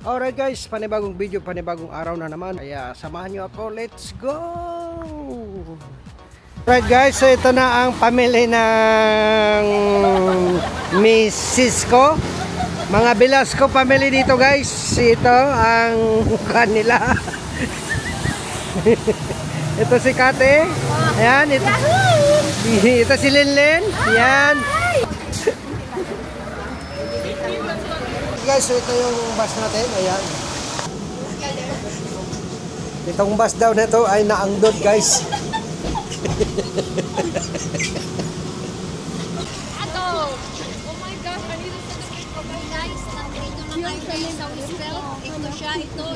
Alright guys, panibagong video, panibagong araw na naman. Kaya samahan nyo ako, let's go! Alright guys, so ito na ang pamilya ng Mrs. ko. Mga Velasco family dito guys. Ito ang kanila. Ito si Kate. Ayan, ito si Linlin. Ayan. Guys, so ito yung bus natin. Ayan. Itong bus daw na ito ay naangdod guys. Ato! Oh my gosh, I need to send a picture of guys. Nandito na tayo sa Whistle. Ito siya, ito.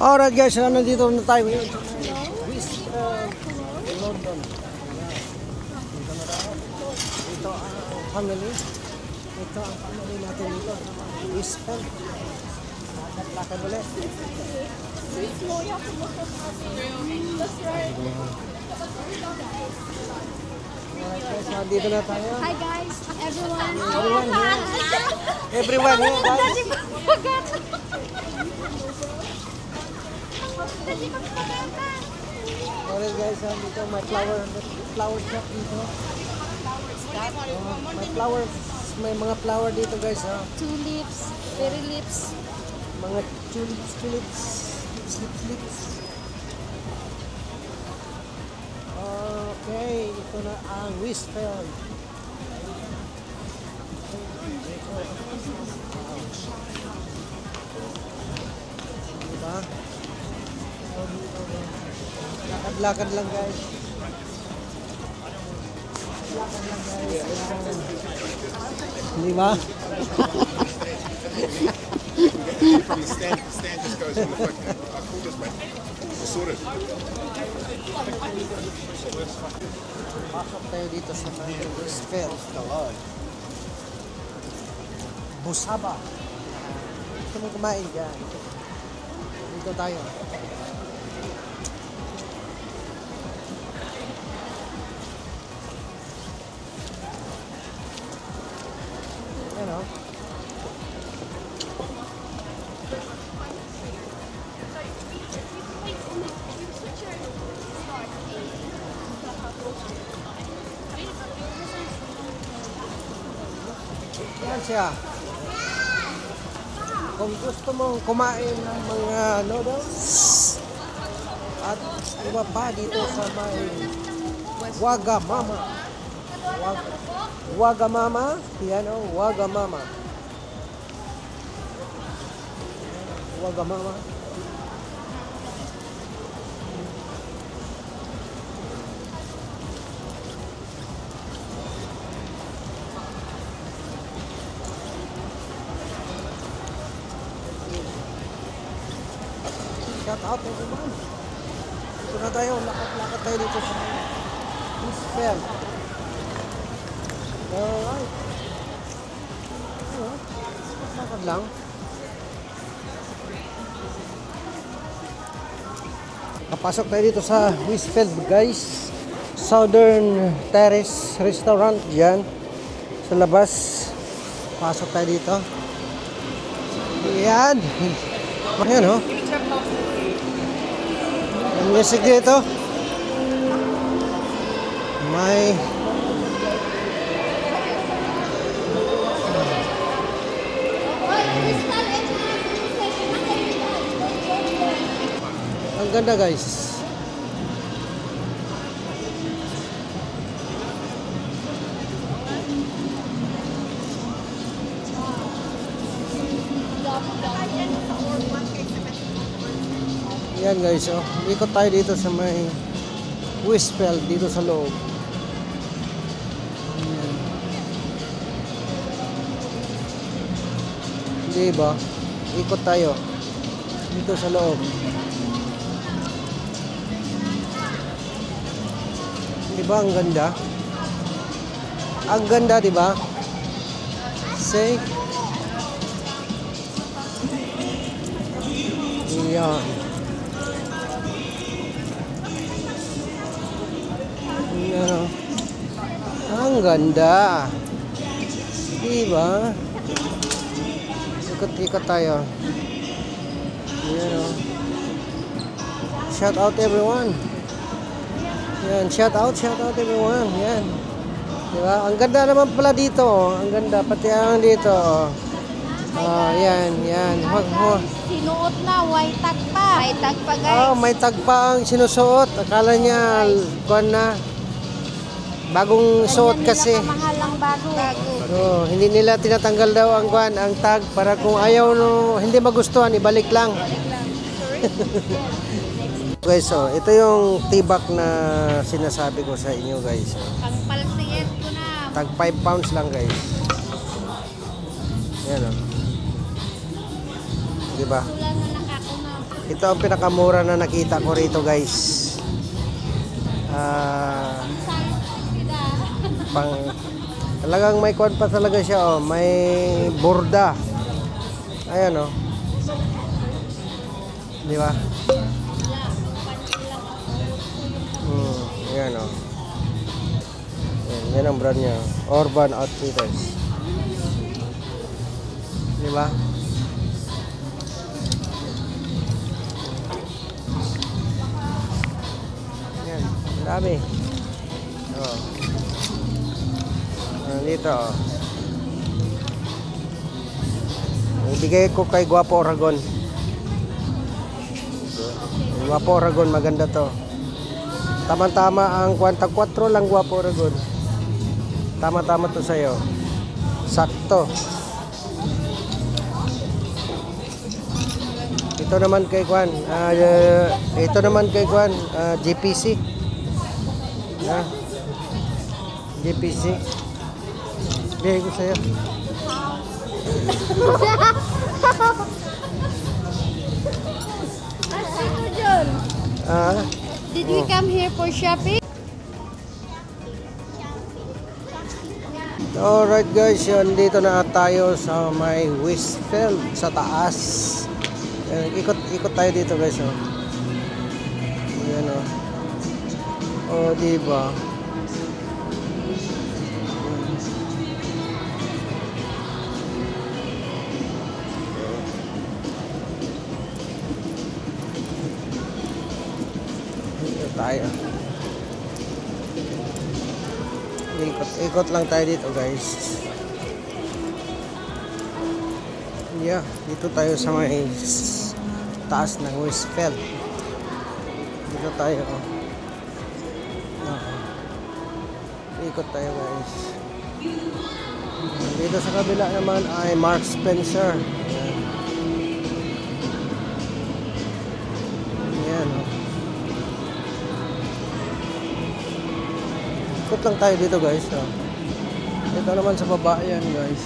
Alright guys, so nandito na tayo ngayon. London. Ito ang family. Ito ang family natin dito. Whistle. Lakad ulit. Alright guys, nandito na tayo. Hi guys, everyone. Everyone here guys. Alright guys, dito may flower shop dito. May mga flower dito guys. Tulips, berry lips. Mga tulips. Okay, ito na ang Whistle. Diba? Lakad-lakad lang guys. Lakad lang guys. Diba? Stand just goes in the fucking. How cool is my sorted? Pasok tayo dito sa Whistle. Busaba. Gusto mo kumain dyan. Dito tayo. Ayan o. Yan siya. Kung gusto mong kumain ng mga noodles at iba pa dito sa may Wagamama. Wagamama. Yan o, Wagamama. Wagamama. Shout out everyone. Ito na tayo, lakad tayo dito sa Whistle. Alright. Lakad lang. Napasok tayo dito sa Whistle guys. Southern Terrace Restaurant. Yan. Sa labas. Pasok tayo dito. Yan. Ayan o. Ang music dito. May ang ganda guys. Yan guys, oh. Ikot tayo dito sa may Whistle dito sa loob. Ayan. Diba? Ikot tayo dito sa loob. Diba ang ganda? Ang ganda, diba? Say. Yan. Ang ganda. Diba? Ikot-ikot tayo. Yan o. Shout out everyone. Yan, shout out everyone. Yan. Diba? Ang ganda naman pala dito. Ang ganda. Pati ang dito. Yan. Sinuot na, white tag pa. White tag pa, guys. May tag pa ang sinusuot. Akala niya, kuwan na. Bagong suot kasi. Mahal lang bago. Hindi nila tinatanggal daw ang kuwan, ang tag. Para kung ayaw, hindi magustuhan, ibalik lang. Guys, ito yung tibak na sinasabi ko sa inyo, guys. Pangpalsiyet ko na. Tag 5 pounds lang, guys. Yan o. Diba? Wala na nakakuna. Ito ang pinakamura na nakita ko rito, guys. Talagang may kwan pa talaga siya, may borda. Ayan, di ba? Ayan, yan ang brand niya, Urban Outfitters. Di ba? Yan, dami. Dito. Ibigay ko kay Guapo Oragon. Guapo Oragon, maganda to. Tama-tama ang kwanta 4 lang, Guapo Oragon. Tama-tama to sa'yo. Sakto. Ito naman kay Kwan. GPC. GPC. Bigay ko sa'yo. Sino dyan? Did we come here for shopping? Alright guys, yun, dito na tayo sa may Westfield sa taas. Ikot tayo dito guys. Yan diba? Tayo. Ikot lang tayo dito guys. Yeah, dito tayo sa may taas ng Westfield. Dito tayo. Ikot tayo guys. Dito sa kabila naman ay Mark Spencer. Ikot lang tayo dito guys. Ito naman sa baba yan guys.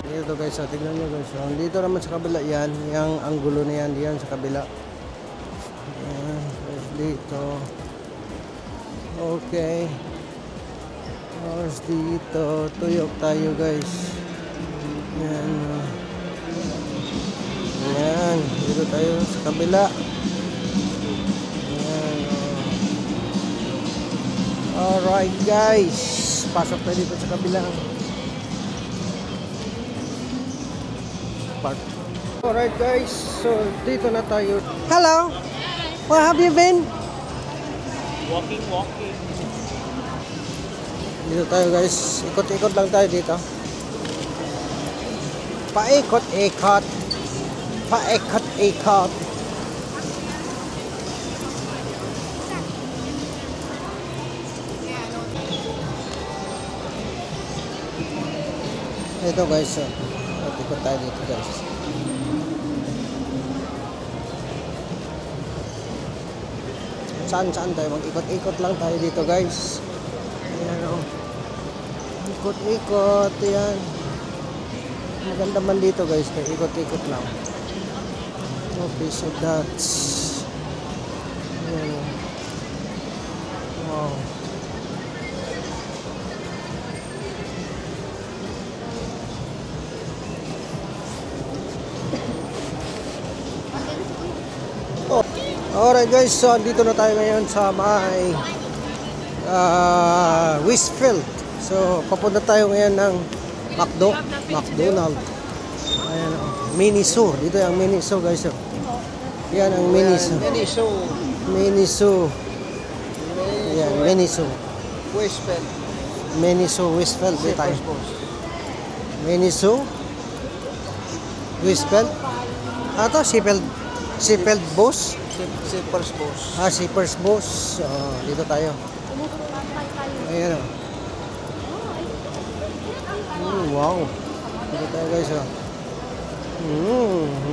Dito guys, tignan nyo guys. Dito naman sa kabila yan. Yung anggulo na yan. Diyan sa kabila. Ayan, guys, dito. Okay. Tapos dito. Tuyok tayo guys. Yan. Yan. Dito tayo sa kabila. Yan. Alright guys. Pasok tayo dito sa kabila. Alright guys. So dito na tayo. Hello. Where have you been? Walking. Dito tayo guys. Ikot-ikot lang tayo dito. Paikot-ikot. Paikot-ikot. Ito guys. Ikot tayo dito guys. Saan tayo? Mag-ikot-ikot lang tayo dito guys. Ayan Ikot-ikot. Yan. Maganda man dito guys, kaya ikot-ikot lang. Okay, so that's wow. Alright guys, so andito na tayo ngayon sa may Westfield. So papunta tayo ngayon ng McDonald. Ayan, Miniso. Dito yung Miniso guys. Oh. Yan ang Miniso. Miniso. Ayan, Miniso. Westfield. Miniso Westfield. Dito tayo. Miniso Westfield. Ito, Seatbelt Boss. Zippers Boss. Zippers Boss. Dito tayo. Ayan o. Wow. Dito tayo guys o.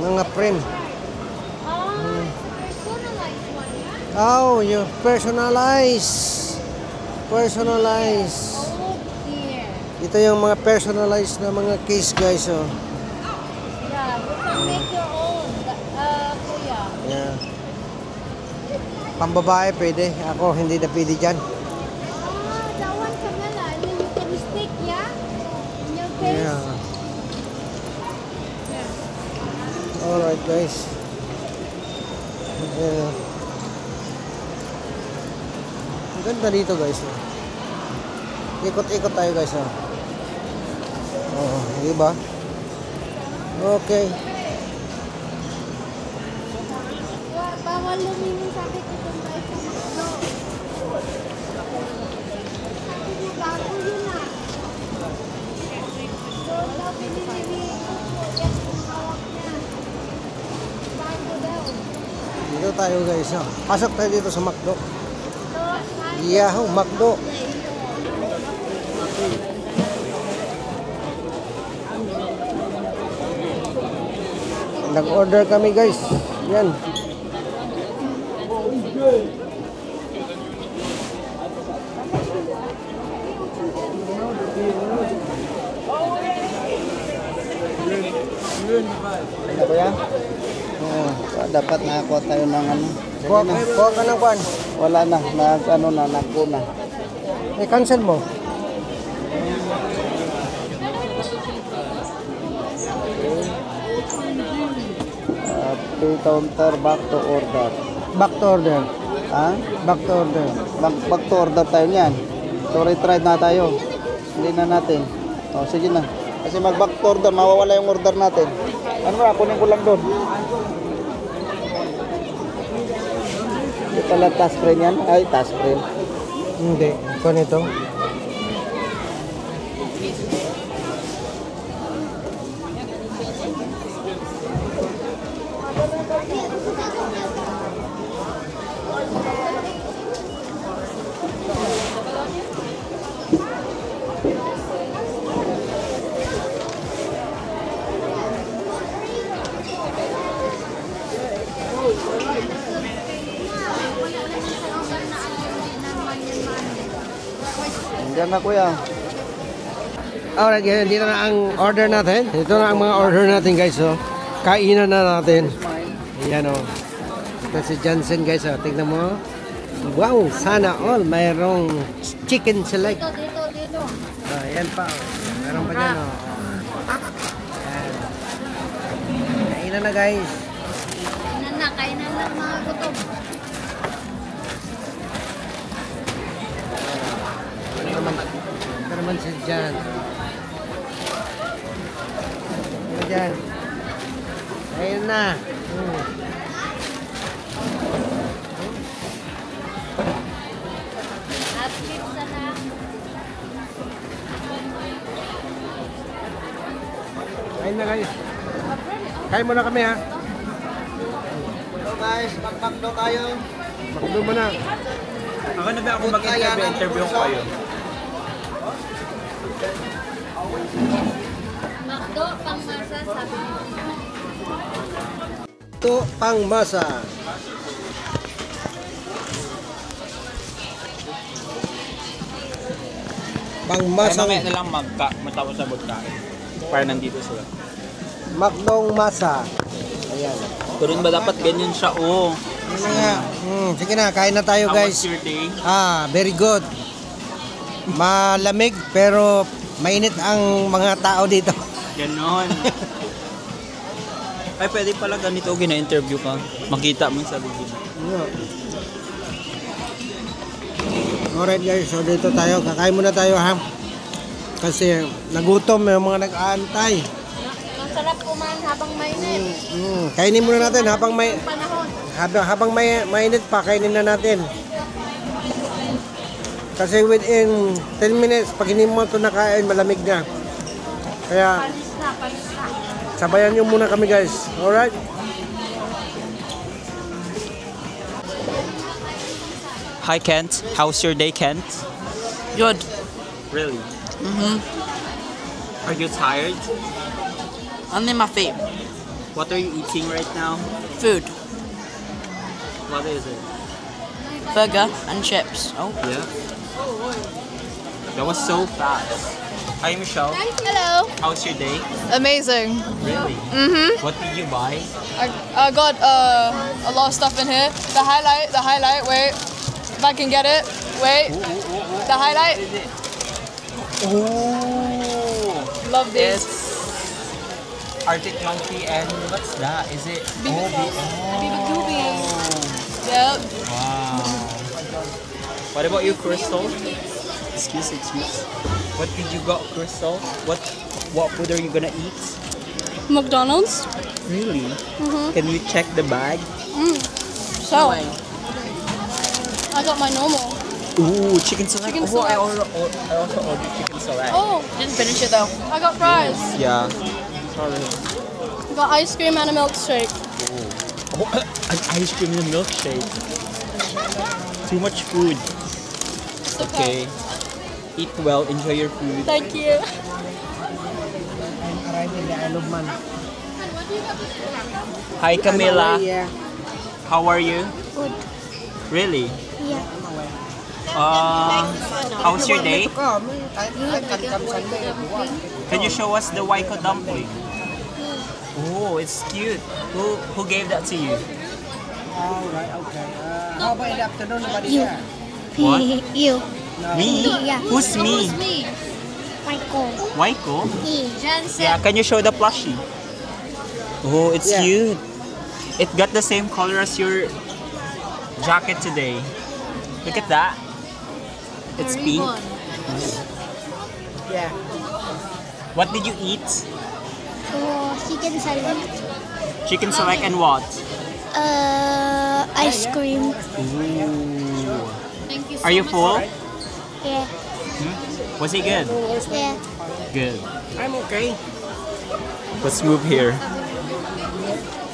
Mga frame. Oh, you personalize. Personalize. Ito yung mga personalized na mga case guys o. Yeah, you can make your own, kuya. Yeah. Pambabae pwede. Ako hindi na pwede dyan. That one, Camila. I mean, you can stick, yeah? In your face. Yeah. Alright guys. Yeah. Ang ganda dito guys. Ikot-ikot tayo guys. Diba? Okay. Bawal lumingon sa akin kung tayo sa McDo. Bago yun na. So, daw pinili yes, kung hawak niya. Bago daw. Dito tayo guys. Pasok tayo dito sa McDo. So, Yahoo! McDo! Nag-order kami guys. Yan. Ano ba yan? Dapat nakakuha tayo ng ano. Kuha ka ng kwan. Wala na, nagko na. Cancel mo. Pay counter, back to order. Back to order. Ha? Back to order. Back to order tayo niyan. So retry na tayo. Hindi na natin. O sige na. Kasi mag back to order, mawawala yung order natin. Ano ba, kunin ko lang doon. Hindi pala touchscreen yan. Ay, touchscreen. Hindi. Ito nito. Diyan na kuya. Alright, dito na ang order natin. Ito na ang mga order natin guys. Kainan na natin. Ayan o. Ito si Johnson guys. Tignan mo. Wow, sana all. Mayroong chicken select. dito. Ayan pa. Meron pa dyan o. Ayan. Kainan na guys. Kainan na mga gutom. Ito naman si Jan. Ito dyan. Ayun na. At pizza na. Kain na guys. Kain muna kami ha. So guys, mag-McDo tayo. Makdo mo na. Ako na ba ako mag-interview? Interview ko kayo. McDo, pangmasa, sabi mo. Ito pang masa. Pang masa. Mamaya na lang matapos sa pagkain. Para nandito sila. Makdong masa. Ayan. Pero ba dapat ganyan siya? Oh. Ano nga? Sige na, kain na tayo How was guys. your day? Very good. Malamig pero mainit ang mga tao dito. Ganon. Ay, pwede pala ganito, gina-interview ka. Makita mo yung sarili mo. Yeah. Alright guys, so dito tayo. Kakain muna tayo ha. Kasi nagutom yung mga nag-aantay. Masarap kumain habang mainit. Kainin muna natin habang may Panahon. habang mainit pa, kainin na natin. Kasi within 10 minutes, pag hindi mo ito nakain, malamig na. Kaya Panis na. sabayan nyo muna kami guys. Alright? Hi, Kent. How's your day, Kent? Good. Really? Mm-hmm. Are you tired? Only my feet. What are you eating right now? Food. What is it? Burger and chips. Oh, yeah. That was so fast. Hi, Michelle. Hello. How's your day? Amazing. Really? Mm-hmm. What did you buy? I got a lot of stuff in here. The highlight, wait. If I can get it. Wait. The highlight. Oh, Love this. it's Arctic Monkey and what's that? Is it? Yep. Wow. What about you, Crystal? Excuse. What did you got, Crystal? What food are you gonna eat? McDonald's. Really? Can we check the bag? So. I got my normal. Ooh, chicken select. Chicken Oh, I select. also ordered chicken select. Oh, Didn't finish it though. I got fries. Yeah. Sorry. I got ice cream and a milkshake. Oh, an ice cream and a milkshake. Too much food. It's Okay. Eat well. Enjoy your food. Thank you. Hi, Camila. Yeah. How are you? Good. Really? Yeah. How's your day? Can you show us the Waiko dumpling? Oh, it's cute. Who gave that to you? Alright, okay. How about in the afternoon? Nobody You. there? What? You. Me? Yeah. Who's me? Me. Michael. Waiko? Jansen. Yeah, can you show the plushie? Oh, it's Yeah. cute. It got the same color as your jacket today. Look at that. It's pink. Yeah. What did you eat? Oh, chicken salad. Chicken select and what? Ice cream. Ooh. Thank you so Are you much. full? Yeah. Was it good? Yeah. Good. I'm okay. Let's move here.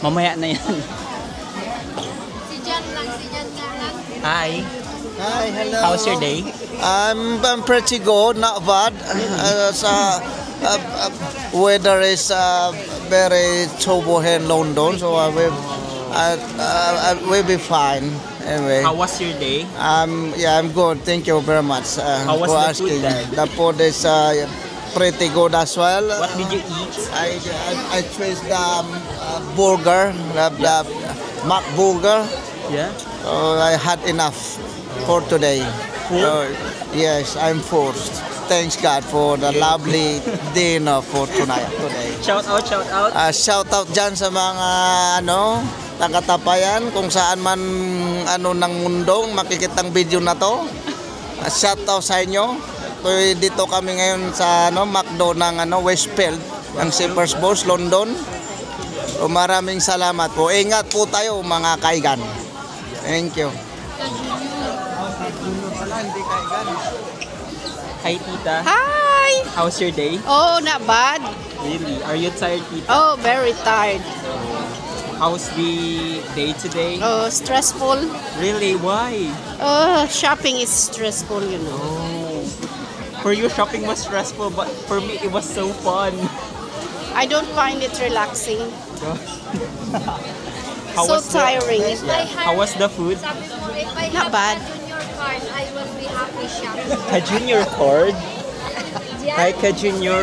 Mamaya na yan. Si Jan lang. Hi. Hi, hello. How's your day? I'm pretty good, not bad. Weather is very trouble here in London, so I will be fine. Anyway, How was your day? yeah, I'm good. Thank you very much How was for the food asking. there? The food is pretty good as well. What did you eat? I chose the burger, the Mac burger. Yeah. I had enough for today. Yes, I'm forced. Thanks God for the lovely dinner for today. Shout out. Shout out dyan sa mga taga-Tapayan kung saan man ng mundong makikitang video na to. Shout out sa inyo. Dito kami ngayon sa McDo ng Westfield, ng Shepherd's Bush, London. So, maraming salamat po. Ingat po tayo mga kaigan. Thank you. Hi, Tita. Hi. How's your day? Oh, not bad. Really? Are you tired, Tita? Oh, very tired. How's the day today? Oh, stressful. Really? Why? Oh, shopping is stressful, you know. Oh. For you, shopping was stressful, but for me, it was so fun. I don't find it relaxing. How So was the- tiring. How was the food? Sabi mo, if I Not have bad. a junior card, I will be happy shopping. Ka Junior card? Hi, Ka Junior.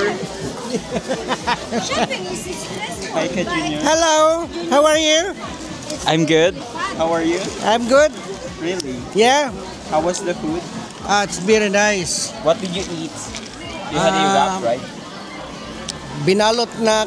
Shopping is stressful. Hi, Ka Junior. Hello. How are you? I'm good. How are you? I'm good. Really? Yeah. How was the food? It's very nice. What did you eat? You had a wrap, right? Binalot na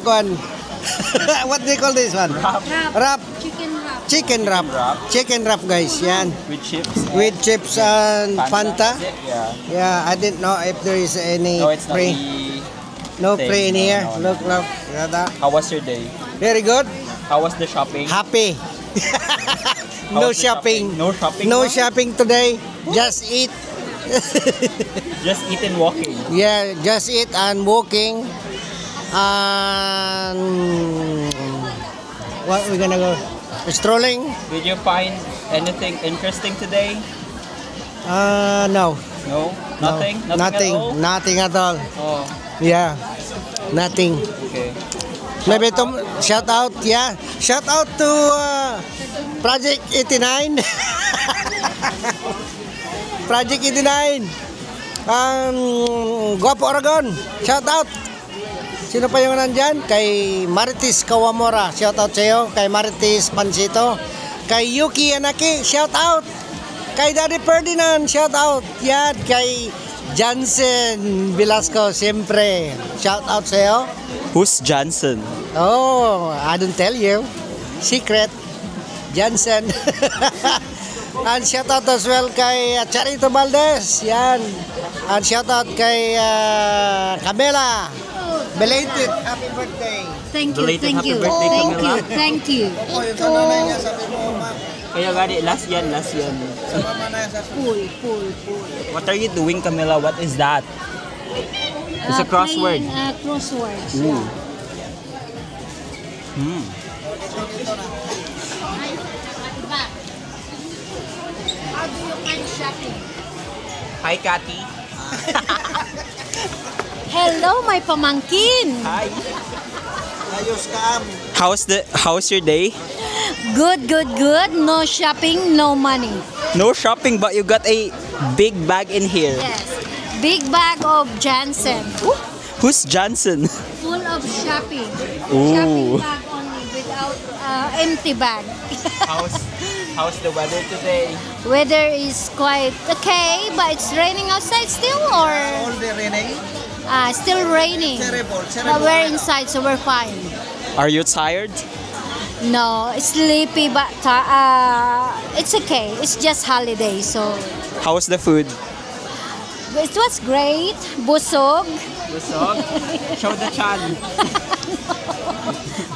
What do you call this one? Wrap. Wrap. Chicken wrap. Chicken wrap. Wrap. Chicken wrap, guys. Yan. With chips. With chips and Fanta. Is it? Yeah. Yeah, I didn't know if there is any No, it's not free. the No thing. free in No, here. no, no. Look, look. Yada. How was your day? Very good. How was the shopping? Happy. How No was the shopping. No shopping? No ba? shopping today. Just eat. Just eat and walking. Yeah, just eat and walking. And what we gonna go? Strolling? Did you find anything interesting today? No. No? Nothing? No. Nothing. At all? Nothing at all. Oh, Yeah. Nothing. okay. Maybe to shout out, yeah. Shout out to Project 89. Project 89. Guapo Aragon. Shout out. Sino pa yung nandyan? Kay Marites Kawamora. Shout out sa'yo. Kay Marites Pansito. Kay Yuki Anaki. Shout out. Kay Daddy Ferdinand. Shout out. Yan. Kay Jansen Velasco. Siyempre. Shout out sa'yo. Who's Johnson? Oh, I don't tell you. Secret. Jansen. And shout out as well kay Charito Valdez. Yan. And shout out kay Camela. Belated happy birthday. Thank you, Belated thank happy you. birthday, Thank Camila. you, thank you. Oh, yung kananay niya sabi mo, ma'am. Kaya gani, last yan. Sa mama na yan sa Pool. What are you doing, Camila? What is that? It's a crossword. Playing, crosswords. Ooh. Hmm. How do you find shopping? Hi, Cathy. Hello, my pamangkin. Hi. Ayos ka, am. How's your day? Good. No shopping, no money. No shopping, but you got a big bag in here. Yes. Big bag of Jansen. Who's Johnson? Full of shopping. Ooh. Shopping bag only without empty bag. How's the weather today? Weather is quite okay, but it's raining outside still, or All the raining. still raining. Terrible. But we're inside, so we're fine. Are you tired? No, it's sleepy, but it's okay. It's just holiday, so How's the food? it was great. Busog. Show the chan.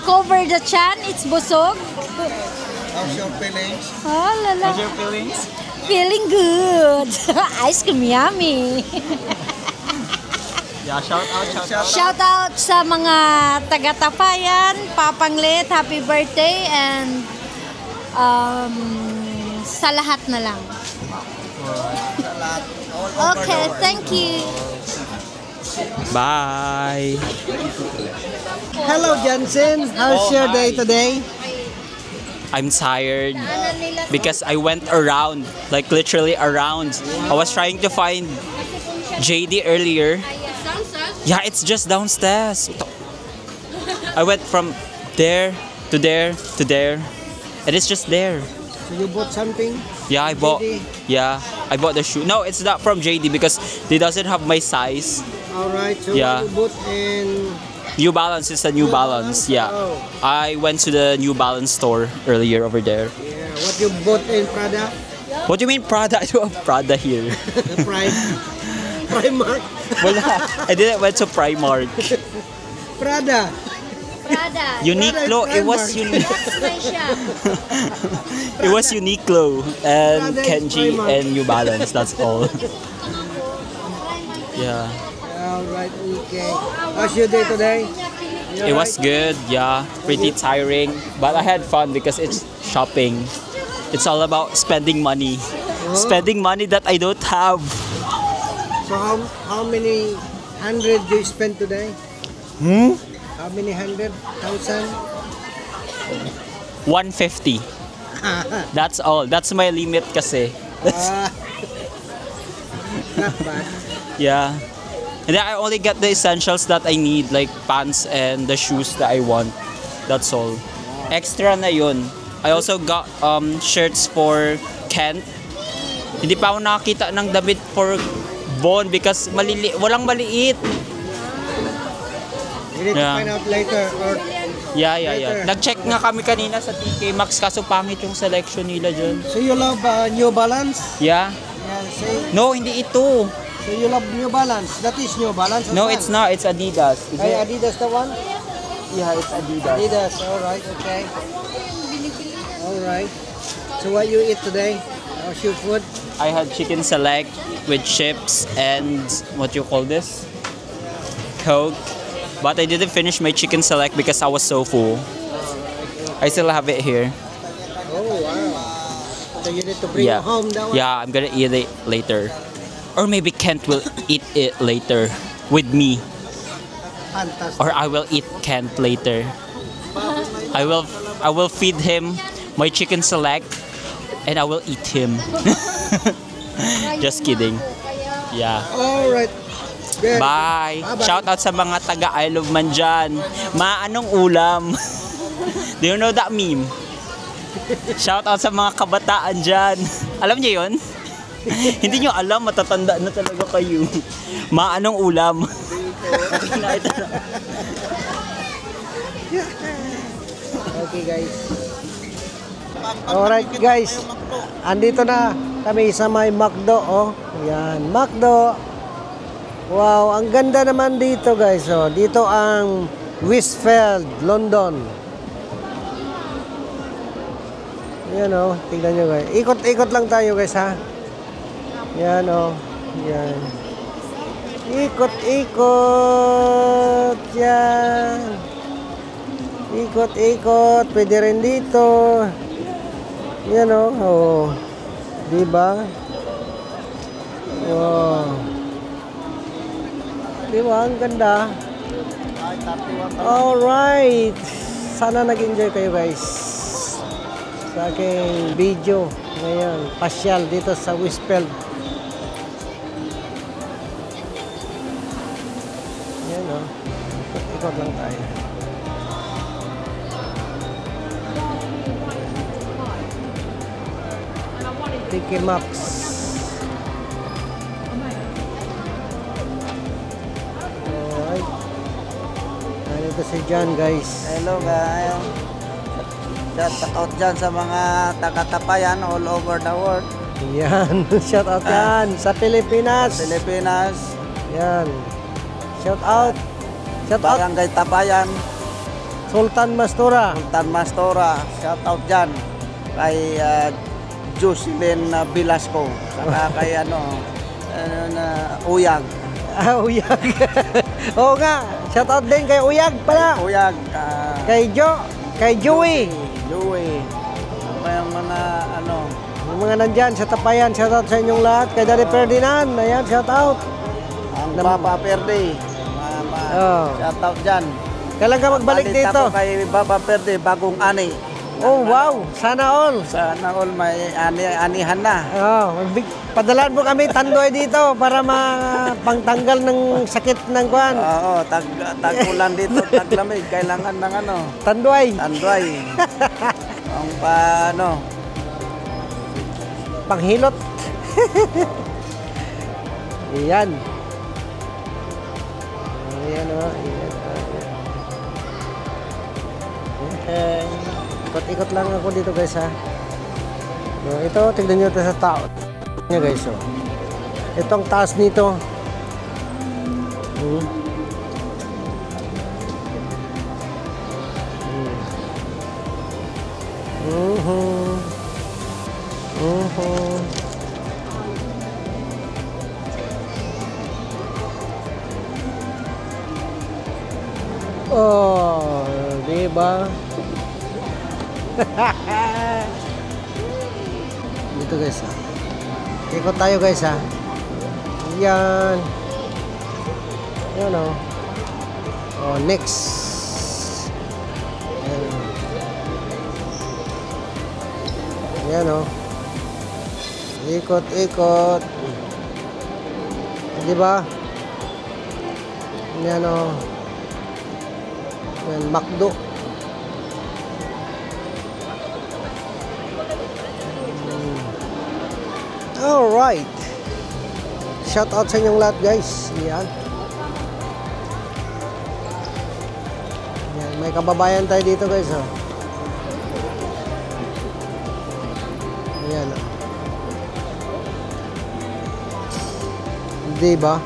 Cover the chan. It's busog. How's your feelings? Oh, lala. How's your feelings? Feeling good. Ice cream yummy. Yeah, shout out. Shout out sa mga taga-Tapayan, Papanglit, happy birthday, and sa lahat na lang. Okay, thank you. Bye. Hello, Jansen. How's Oh, your hi. day today? I'm tired because I went around, like literally around. I was trying to find JD earlier. Yeah, it's just downstairs. I went from there to there to there, and it's just there. So you bought something? Yeah, I bought. JD? Yeah, I bought the shoe. No, it's not from JD because they doesn't have my size. Alright, so Yeah. what you bought in... New Balance is a New Balance. Yeah, Oh. I went to the New Balance store earlier over there. Yeah, what you bought in Prada? What do you mean Prada? I don't have Prada here. Primark? Wala. I didn't went to Primark. Prada? Prada. Uniqlo. It was Primark. That's my shop. It was Uniqlo and Prada is Kenji Primark. and New Balance. That's all. Yeah. Alright, okay. How's your day today? It was good. Yeah. Pretty tiring, but I had fun because it's shopping. It's all about spending money. Spending money that I don't have. So how many hundred do you spend today? How many 100,000? 150. That's all. That's my limit kasi. Not bad. Yeah. And then I only get the essentials that I need, like pants and the shoes that I want. That's all. Extra na yun. I also got shirts for Kent. Hindi pa ako nakakita ng damit for Bon because walang maliit. You need Yeah. to find out later or Yeah. Later. Nag-check nga kami kanina sa TK Maxx kaso pangit yung selection nila dyan. So you love New Balance? Yeah. Yeah, say. No, hindi ito. So you love New Balance? That is New Balance? as No, well? it's not. It's Adidas. Is Ay, it? Adidas the one? Yeah, it's Adidas. Adidas, alright, okay. Alright. So what you eat today? How's your food? I had chicken select with chips and what you call this? Coke. But I didn't finish my chicken select because I was so full. I still have it here. Oh, wow. So you need to bring Yeah. home that one? Yeah, I'm gonna eat it later. Or maybe Kent will eat it later with me. Fantastic. Or I will eat Kent later. I will feed him my chicken select and I will eat him. Just kidding. Yeah. Alright. Good. Bye. Bye-bye. Shout out sa mga taga Isle of Man dyan. Anong ulam? Do you know that meme? Shout out sa mga kabataan dyan. Alam niyo yun? Hindi niyo alam, matatanda na talaga kayo. Anong ulam? Okay guys. Alright guys. Andito na kami sa may McDo. Oh. Yan, McDo. Wow, ang ganda naman dito guys. Oh. Dito ang Westfield, London. Yan oh, tingnan nyo guys. Ikot-ikot lang tayo guys ha. Yan oh. Yan. Ikot-ikot. Yan. Ikot-ikot. Pwede rin dito. Yan o. Oh. Diba? Wow. Diba? Ang ganda. Alright. Sana nag-enjoy kayo guys sa aking video ngayon. Pasyal dito sa Westfield. Yan o. Ikot lang tayo. TK Maxx. Alright. Nandito si John guys. Hello guys. Shout out dyan sa mga taga-tapayan all over the world. Yan. Shout out yan. Sa Pilipinas. Pilipinas, Yan. Shout out. Shout out. Barangay Tapayan, Sultan Mastura. Sultan Mastora. Shout out dyan kay Jocelyn Velasco. Saka kay Uyag. Uyag. Oo nga. Shout out din kay Uyag pala. Uyag. Kay Kay Joey. Joey. Ano yung mga Yung mga nandyan sa Tapayan. Shout out sa inyong lahat. Kay Daddy Ferdinand. Ayan, shout out. ang Papa Perde. Oh. Shout out dyan. Kailan ka magbalik Palit dito? ako kay Papa Perde, bagong ani. Oh, wow. Sana all. Sana all may anihan na. Oh, padalaan mo kami tandoy dito para pangtanggal ng sakit ng kwan. Oo, tag-ulan dito, taglamig. Kailangan ng Tandoy. tanduay. Ang Panghilot. Iyan. Ayan o. Ayan. Ikot-ikot lang ako dito guys ha. So, ito, tignan nyo ito sa tao. Tignan nyo guys. So. Ito ang taas nito. Oh, diba? Dito guys ha. Ikot tayo guys ha. Yan. Yan o. Oh, next. Yan o. Ikot, ikot. Diba? Yan o. Yan, McDo. Alright. Shout out sa inyong lahat guys. Yan. Yan. May kababayan tayo dito guys, oh. Ayan, oh. Di ba?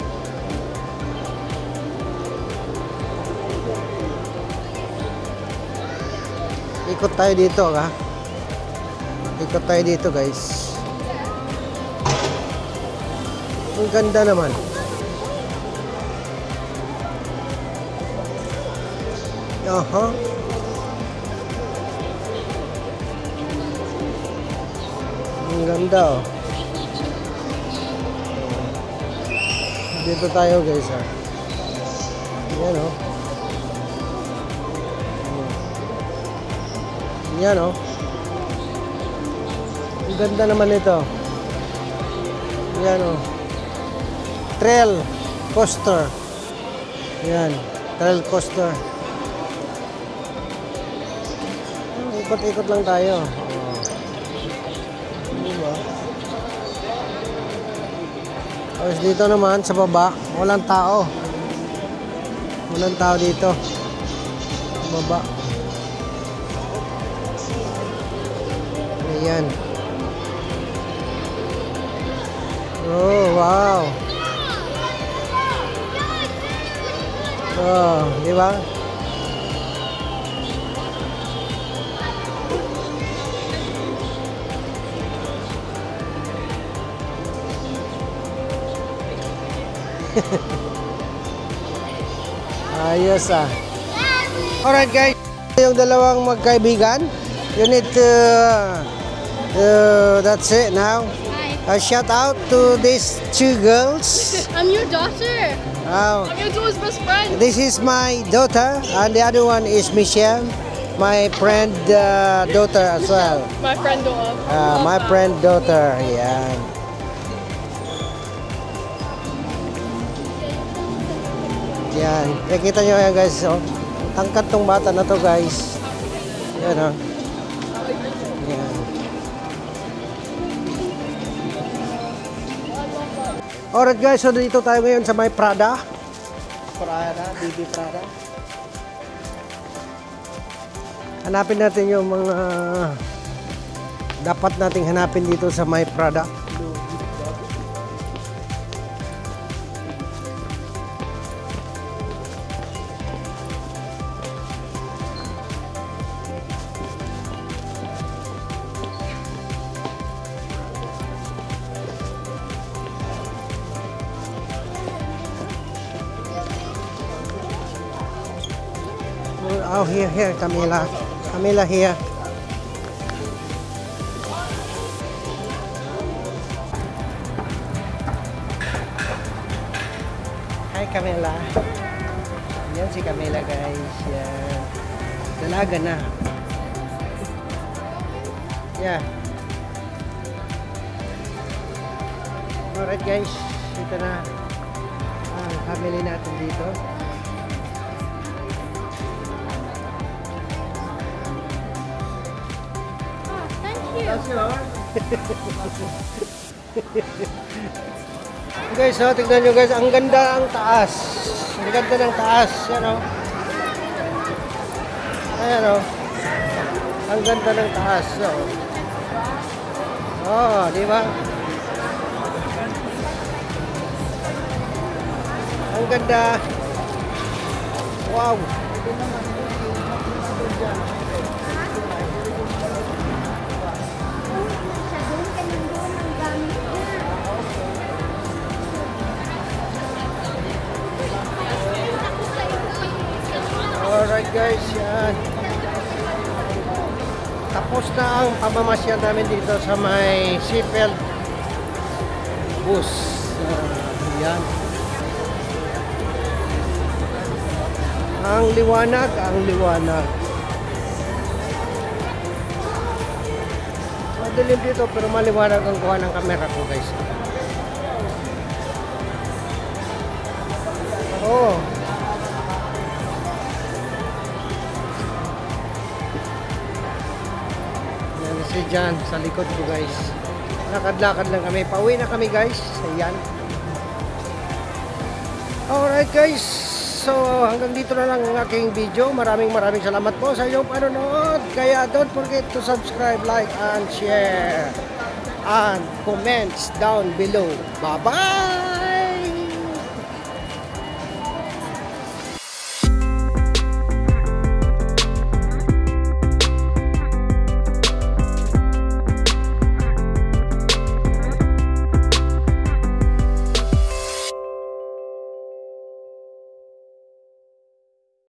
Ikot tayo dito, ha? Ikot tayo dito, guys. Ang ganda naman. Aha. Ang ganda, oh. Dito tayo, guys, ha. Yan, oh. Yan, oh. Ang ganda naman ito. Yan, oh. Trail coaster. Yan. Trail coaster. Ikot-ikot lang tayo. Oh. Diba? Tapos dito naman sa baba, walang tao. Walang tao dito. Sa baba. Ayan. Oh, wow. Oh, di ba? Ayos, ah. Alright guys, yung dalawang magkaibigan, you need to that's it now. Shout out to these two girls. I'm your daughter. Oh, I'm your daughter's best friend. this is my daughter, and the other one is Michelle, my friend daughter as well. My friend daughter. My friend daughter, yan. Yan, nakikita nyo yan guys, oh. Tangkat tong bata na to guys. Yan, oh. Yan. Alright guys, so dito tayo ngayon sa may Prada. BB Prada. Hanapin natin yung mga dapat nating hanapin dito sa may Prada. Oh, here, Camila. Camila, here. Hi, Camila. Yan si Camila, guys. Yan. Dalaga na. Yeah. Alright, guys. Ito na ang family natin dito. Guys, oh, tignan nyo guys, ang ganda ang taas. Ang ganda ng taas, yan o. Ayan o. Ang ganda ng taas, oh. Oh, di ba? Ang ganda. Wow. Alright guys, yan. Tapos na ang pamamasyal namin dito sa may Seafield bus. Yan. Ang liwanag, ang liwanag. Madilim dito pero maliwanag ang kuha ng camera ko guys. Oh. Si Jan sa likod ko guys. Lakad-lakad lang kami. Pauwi na kami guys. Ayan. Alright guys. So hanggang dito na lang ang aking video. Maraming salamat po sa inyong panonood. Kaya don't forget to subscribe, like, and share. And comments down below. Bye-bye!